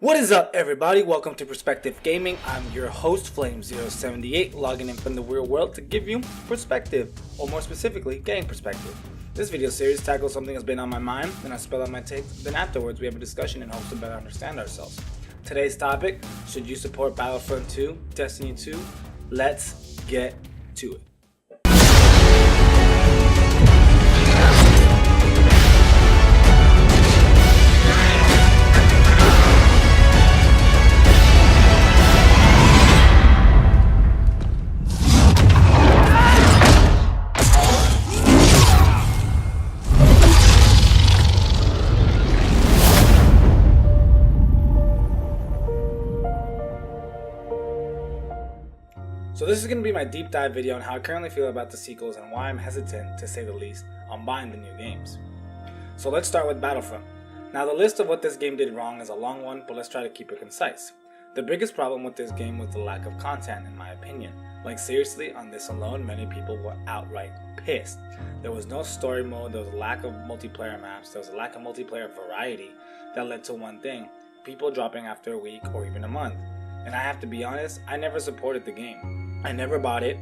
What is up, everybody? Welcome to Perspective Gaming. I'm your host, Flame078, logging in from the real world to give you perspective, or more specifically, getting perspective. This video series tackles something that's been on my mind, then I spell out my take, then afterwards we have a discussion in hopes to better understand ourselves. Today's topic, should you support Battlefront 2, Destiny 2? Let's get to it. So this is going to be my deep dive video on how I currently feel about the sequels and why I'm hesitant, to say the least, on buying the new games. So let's start with Battlefront. Now the list of what this game did wrong is a long one, but let's try to keep it concise. The biggest problem with this game was the lack of content, in my opinion. Like seriously, on this alone, many people were outright pissed. There was no story mode, there was a lack of multiplayer maps, there was a lack of multiplayer variety that led to one thing: people dropping after a week or even a month. And I have to be honest, I never supported the game. I never bought it,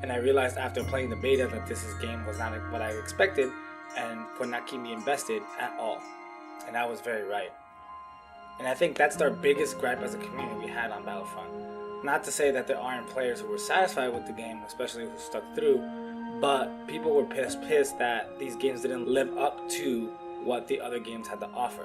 and I realized after playing the beta that this game was not what I expected and could not keep me invested at all. And I was very right. And I think that's our biggest gripe as a community we had on Battlefront. Not to say that there aren't players who were satisfied with the game, especially who stuck through, but people were pissed that these games didn't live up to what the other games had to offer.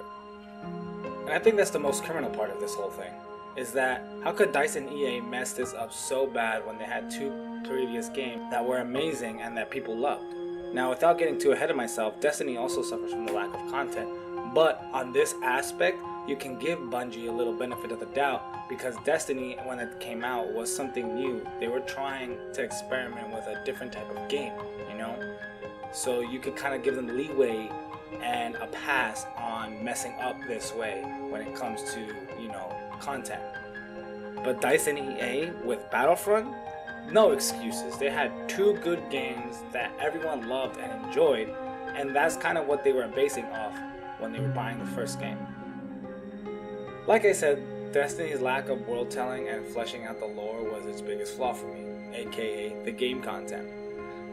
And I think that's the most criminal part of this whole thing. Is that how could DICE and EA mess this up so bad when they had two previous games that were amazing and that people loved? Now, without getting too ahead of myself, Destiny also suffers from the lack of content, but on this aspect, you can give Bungie a little benefit of the doubt because Destiny, when it came out, was something new. They were trying to experiment with a different type of game, you know? So you could kind of give them leeway and a pass on messing up this way when it comes to, content. But DICE and EA with Battlefront, no excuses. They had two good games that everyone loved and enjoyed, and that's kind of what they were basing off when they were buying the first game. Like I said, Destiny's lack of world telling and fleshing out the lore was its biggest flaw for me, aka the game content.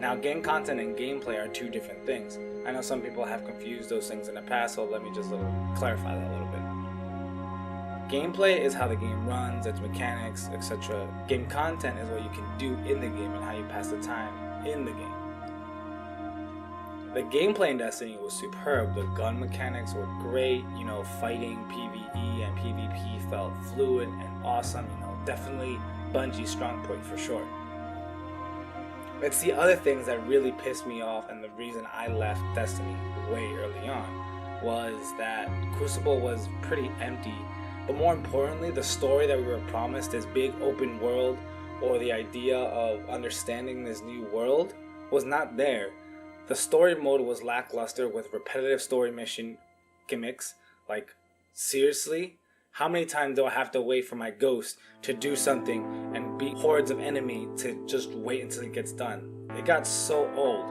Now, game content and gameplay are two different things. I know some people have confused those things in the past, so let me just clarify that a little bit. Gameplay is how the game runs, its mechanics, etc. Game content is what you can do in the game and how you pass the time in the game. The gameplay in Destiny was superb. The gun mechanics were great, fighting, PvE and PvP felt fluid and awesome, definitely Bungie's strong point for sure. It's the other things that really pissed me off, and the reason I left Destiny way early on was that Crucible was pretty empty. But more importantly, the story that we were promised, this big open world, or the idea of understanding this new world, was not there. The story mode was lackluster with repetitive story mission gimmicks. Like, seriously? How many times do I have to wait for my ghost to do something and beat hordes of enemy to just wait until it gets done? It got so old.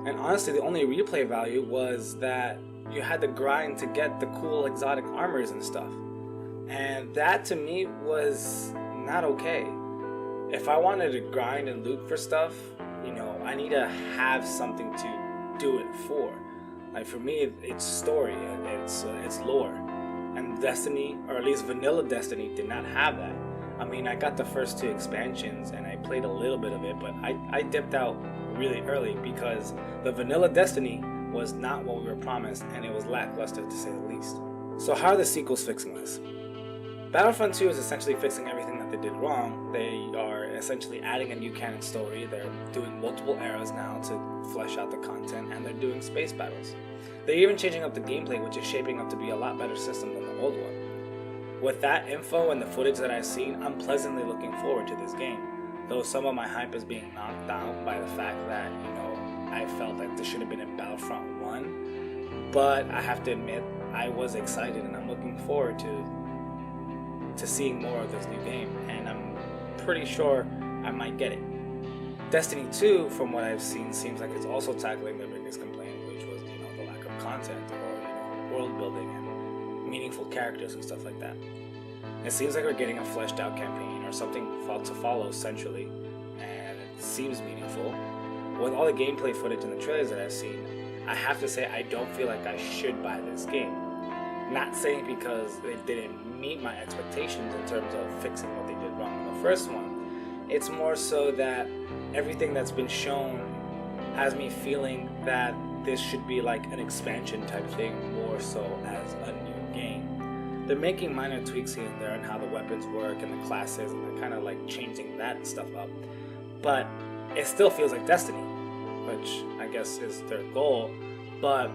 And honestly, the only replay value was that you had to grind to get the cool exotic armors and stuff. And that to me was not okay. If I wanted to grind and loot for stuff, I need to have something to do it for. Like for me, it's story, it's lore. And Destiny, or at least vanilla Destiny, did not have that. I mean, I got the first two expansions and I played a little bit of it, but I dipped out really early because the vanilla Destiny was not what we were promised, and it was lackluster to say the least. So how are the sequels fixing this? Battlefront 2 is essentially fixing everything that they did wrong. They are essentially adding a new canon story. They're doing multiple eras now to flesh out the content, and they're doing space battles. They're even changing up the gameplay, which is shaping up to be a lot better system than the old one. With that info and the footage that I've seen, I'm pleasantly looking forward to this game. Though some of my hype is being knocked down by the fact that, I felt that this should have been in Battlefront 1. But I have to admit, I was excited and I'm looking forward to seeing more of this new game, and I'm pretty sure I might get it. Destiny 2, from what I've seen, seems like it's also tackling their biggest complaint, which was, the lack of content or, world building and meaningful characters and stuff like that. It seems like we're getting a fleshed out campaign or something to follow centrally, and it seems meaningful. With all the gameplay footage and the trailers that I've seen, I have to say I don't feel like I should buy this game. Not saying because they didn't meet my expectations in terms of fixing what they did wrong in the first one. It's more so that everything that's been shown has me feeling that this should be like an expansion type thing more so as a new game. They're making minor tweaks here and there on how the weapons work and the classes, and they're kind of like changing that stuff up. But it still feels like Destiny, which I guess is their goal. But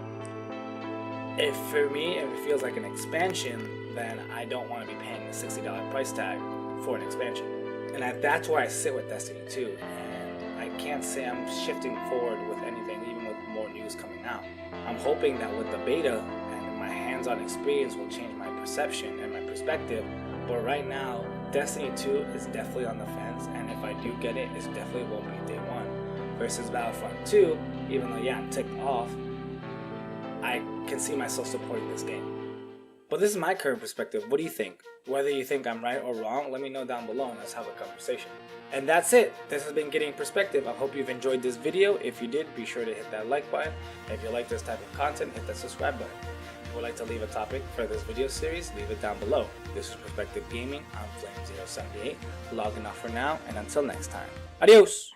if for me, if it feels like an expansion, then I don't want to be paying the $60 price tag for an expansion. And that's where I sit with Destiny 2. And I can't say I'm shifting forward with anything, even with more news coming out. I'm hoping that with the beta and my hands-on experience will change my perception and my perspective. But right now, Destiny 2 is definitely on the fence, and if I do get it, it definitely won't be day one. Versus Battlefront 2, even though I'm ticked off, I can see myself supporting this game. But this is my current perspective. What do you think? Whether you think I'm right or wrong, let me know down below and let's have a conversation. And that's it. This has been Getting Perspective. I hope you've enjoyed this video. If you did, be sure to hit that like button. If you like this type of content, hit that subscribe button. If you would like to leave a topic for this video series, leave it down below. This is Perspective Gaming. I'm Flame078, logging off for now, and until next time. Adios!